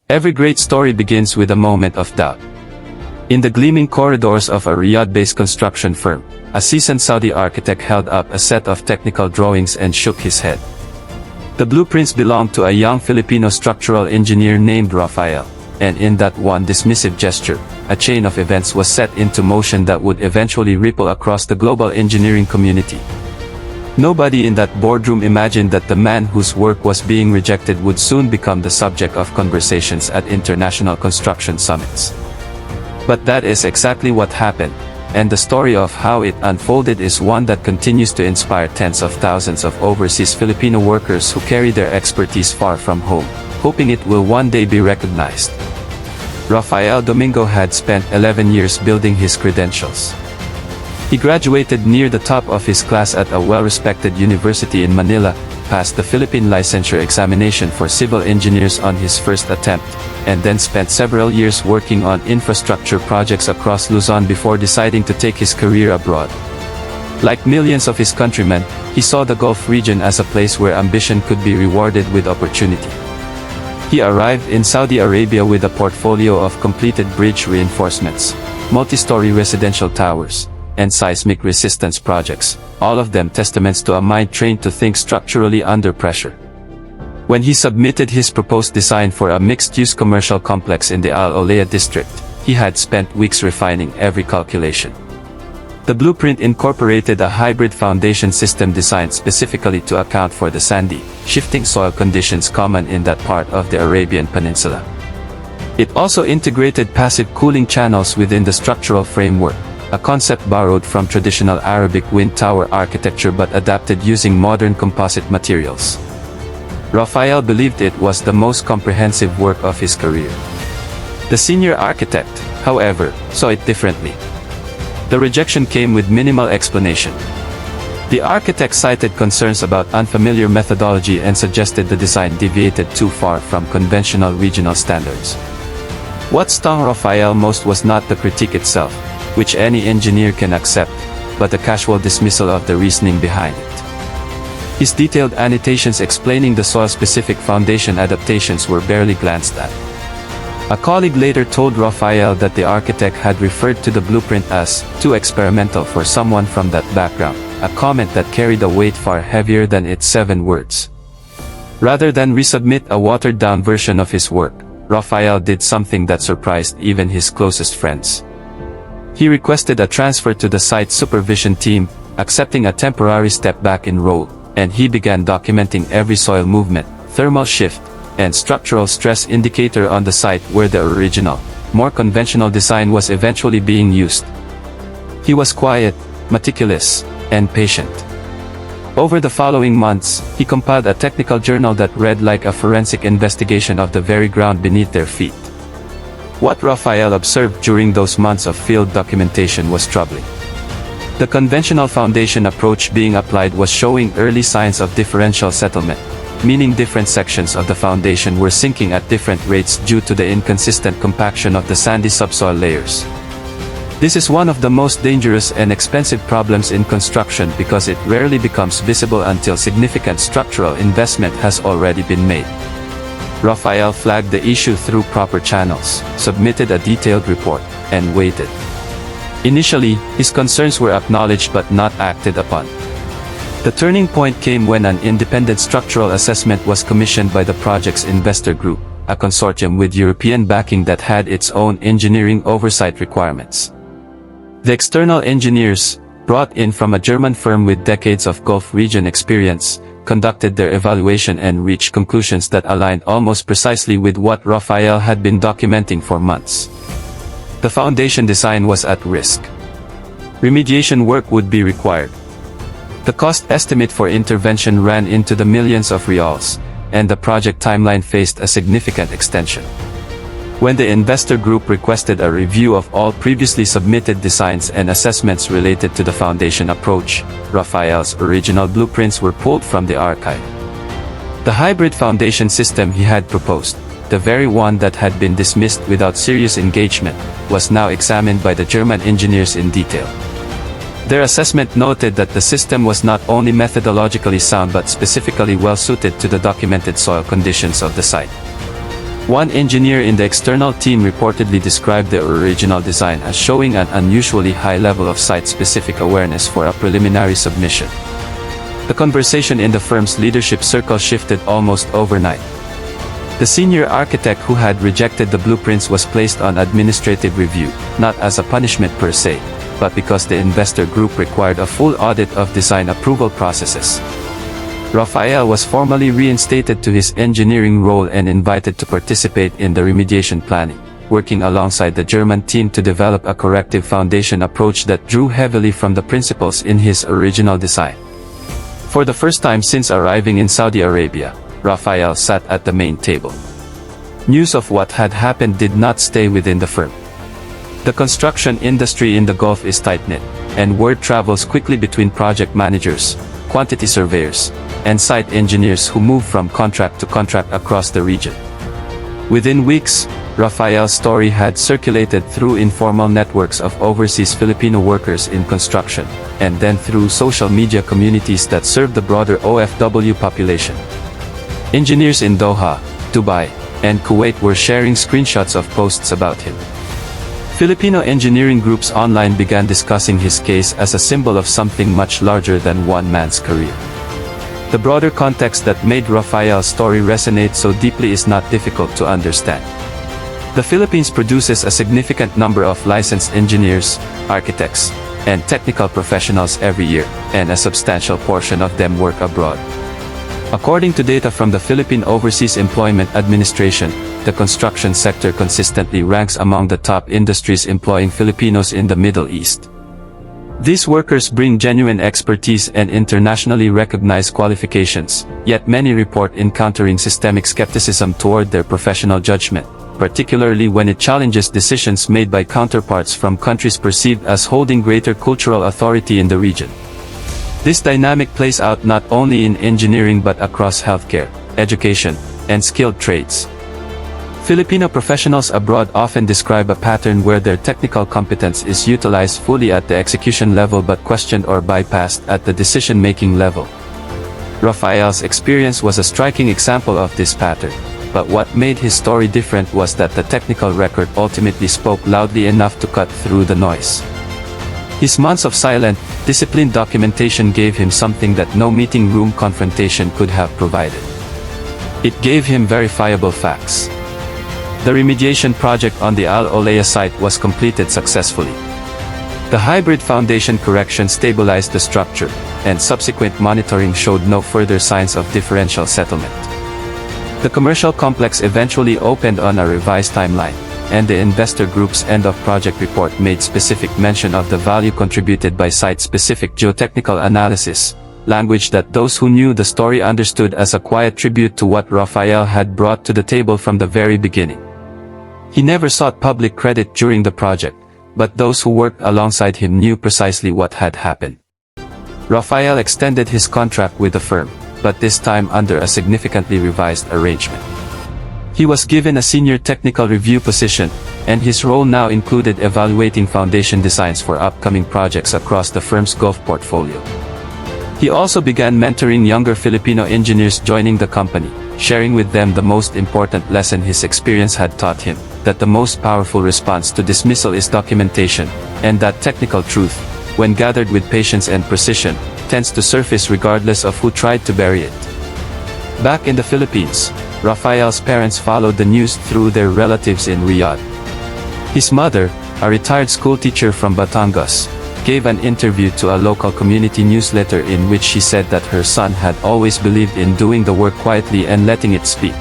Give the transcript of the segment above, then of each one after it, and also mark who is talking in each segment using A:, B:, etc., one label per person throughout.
A: Every great story begins with a moment of doubt. In the gleaming corridors of a Riyadh-based construction firm, a seasoned Saudi architect held up a set of technical drawings and shook his head. The blueprints belonged to a young Filipino structural engineer named Rafael, and in that one dismissive gesture, a chain of events was set into motion that would eventually ripple across the global engineering community. Nobody in that boardroom imagined that the man whose work was being rejected would soon become the subject of conversations at international construction summits. But that is exactly what happened, and the story of how it unfolded is one that continues to inspire tens of thousands of overseas Filipino workers who carry their expertise far from home, hoping it will one day be recognized. Rafael Domingo had spent 11 years building his credentials. He graduated near the top of his class at a well-respected university in Manila, passed the Philippine licensure examination for civil engineers on his first attempt, and then spent several years working on infrastructure projects across Luzon before deciding to take his career abroad. Like millions of his countrymen, he saw the Gulf region as a place where ambition could be rewarded with opportunity. He arrived in Saudi Arabia with a portfolio of completed bridge reinforcements, multi-story residential towers, and seismic resistance projects, all of them testaments to a mind trained to think structurally under pressure. When he submitted his proposed design for a mixed-use commercial complex in the Al Olea district, he had spent weeks refining every calculation. The blueprint incorporated a hybrid foundation system designed specifically to account for the sandy, shifting soil conditions common in that part of the Arabian Peninsula. It also integrated passive cooling channels within the structural framework, a concept borrowed from traditional Arabic wind tower architecture but adapted using modern composite materials. Rafael believed it was the most comprehensive work of his career. The senior architect, however, saw it differently. The rejection came with minimal explanation. The architect cited concerns about unfamiliar methodology and suggested the design deviated too far from conventional regional standards. What stung Rafael most was not the critique itself, which any engineer can accept, but the casual dismissal of the reasoning behind it. His detailed annotations explaining the soil-specific foundation adaptations were barely glanced at. A colleague later told Rafael that the architect had referred to the blueprint as too experimental for someone from that background, a comment that carried a weight far heavier than its 7 words. Rather than resubmit a watered-down version of his work, Rafael did something that surprised even his closest friends. He requested a transfer to the site supervision team, accepting a temporary step back in role, and he began documenting every soil movement, thermal shift, and structural stress indicator on the site where the original, more conventional design was eventually being used. He was quiet, meticulous, and patient. Over the following months, he compiled a technical journal that read like a forensic investigation of the very ground beneath their feet. What Rafael observed during those months of field documentation was troubling. The conventional foundation approach being applied was showing early signs of differential settlement, meaning different sections of the foundation were sinking at different rates due to the inconsistent compaction of the sandy subsoil layers. This is one of the most dangerous and expensive problems in construction because it rarely becomes visible until significant structural investment has already been made. Rafael flagged the issue through proper channels, submitted a detailed report, and waited. Initially, his concerns were acknowledged but not acted upon. The turning point came when an independent structural assessment was commissioned by the project's investor group, a consortium with European backing that had its own engineering oversight requirements. The external engineers, brought in from a German firm with decades of Gulf region experience, conducted their evaluation and reached conclusions that aligned almost precisely with what Rafael had been documenting for months. The foundation design was at risk. Remediation work would be required. The cost estimate for intervention ran into the millions of reals, and the project timeline faced a significant extension. When the investor group requested a review of all previously submitted designs and assessments related to the foundation approach, Rafael's original blueprints were pulled from the archive. The hybrid foundation system he had proposed, the very one that had been dismissed without serious engagement, was now examined by the German engineers in detail. Their assessment noted that the system was not only methodologically sound but specifically well suited to the documented soil conditions of the site. One engineer in the external team reportedly described the original design as showing an unusually high level of site-specific awareness for a preliminary submission. The conversation in the firm's leadership circle shifted almost overnight. The senior architect who had rejected the blueprints was placed on administrative review, not as a punishment per se, but because the investor group required a full audit of design approval processes. Rafael was formally reinstated to his engineering role and invited to participate in the remediation planning, working alongside the German team to develop a corrective foundation approach that drew heavily from the principles in his original design. For the first time since arriving in Saudi Arabia, Rafael sat at the main table. News of what had happened did not stay within the firm. The construction industry in the Gulf is tight-knit, and word travels quickly between project managers, quantity surveyors, and site engineers who move from contract to contract across the region. Within weeks, Rafael's story had circulated through informal networks of overseas Filipino workers in construction, and then through social media communities that serve the broader OFW population. Engineers in Doha, Dubai, and Kuwait were sharing screenshots of posts about him. Filipino engineering groups online began discussing his case as a symbol of something much larger than one man's career. The broader context that made Rafael's story resonate so deeply is not difficult to understand. The Philippines produces a significant number of licensed engineers, architects, and technical professionals every year, and a substantial portion of them work abroad. According to data from the Philippine Overseas Employment Administration, the construction sector consistently ranks among the top industries employing Filipinos in the Middle East. These workers bring genuine expertise and internationally recognized qualifications, yet many report encountering systemic skepticism toward their professional judgment, particularly when it challenges decisions made by counterparts from countries perceived as holding greater cultural authority in the region. This dynamic plays out not only in engineering but across healthcare, education, and skilled trades. Filipino professionals abroad often describe a pattern where their technical competence is utilized fully at the execution level but questioned or bypassed at the decision-making level. Rafael's experience was a striking example of this pattern, but what made his story different was that the technical record ultimately spoke loudly enough to cut through the noise. His months of silent, disciplined documentation gave him something that no meeting room confrontation could have provided. It gave him verifiable facts. The remediation project on the Al Olea site was completed successfully. The hybrid foundation correction stabilized the structure, and subsequent monitoring showed no further signs of differential settlement. The commercial complex eventually opened on a revised timeline, and the investor group's end-of-project report made specific mention of the value contributed by site-specific geotechnical analysis, language that those who knew the story understood as a quiet tribute to what Rafael had brought to the table from the very beginning. He never sought public credit during the project, but those who worked alongside him knew precisely what had happened. Rafael extended his contract with the firm, but this time under a significantly revised arrangement. He was given a senior technical review position, and his role now included evaluating foundation designs for upcoming projects across the firm's Gulf portfolio. He also began mentoring younger Filipino engineers joining the company, sharing with them the most important lesson his experience had taught him, that the most powerful response to dismissal is documentation, and that technical truth, when gathered with patience and precision, tends to surface regardless of who tried to bury it. Back in the Philippines, Rafael's parents followed the news through their relatives in Riyadh. His mother, a retired schoolteacher from Batangas, gave an interview to a local community newsletter in which she said that her son had always believed in doing the work quietly and letting it speak.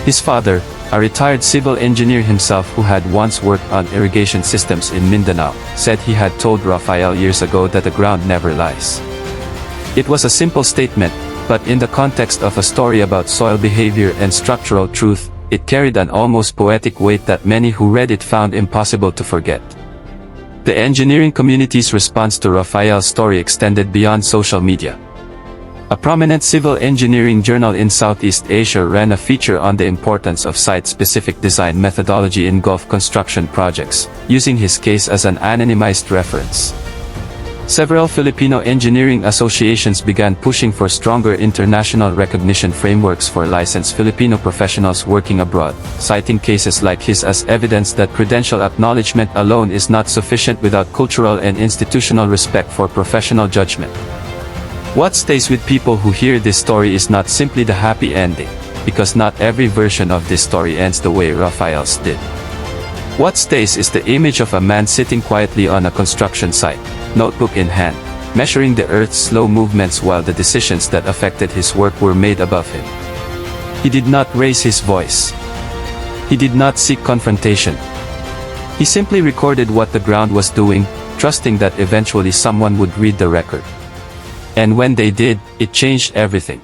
A: His father, a retired civil engineer himself who had once worked on irrigation systems in Mindanao, said he had told Rafael years ago that the ground never lies. It was a simple statement, but in the context of a story about soil behavior and structural truth, it carried an almost poetic weight that many who read it found impossible to forget. The engineering community's response to Rafael's story extended beyond social media. A prominent civil engineering journal in Southeast Asia ran a feature on the importance of site-specific design methodology in Gulf construction projects, using his case as an anonymized reference. Several Filipino engineering associations began pushing for stronger international recognition frameworks for licensed Filipino professionals working abroad, citing cases like his as evidence that credential acknowledgement alone is not sufficient without cultural and institutional respect for professional judgment. What stays with people who hear this story is not simply the happy ending, because not every version of this story ends the way Rafael's did. What stays is the image of a man sitting quietly on a construction site, notebook in hand, measuring the earth's slow movements while the decisions that affected his work were made above him. He did not raise his voice. He did not seek confrontation. He simply recorded what the ground was doing, trusting that eventually someone would read the record. And when they did, it changed everything.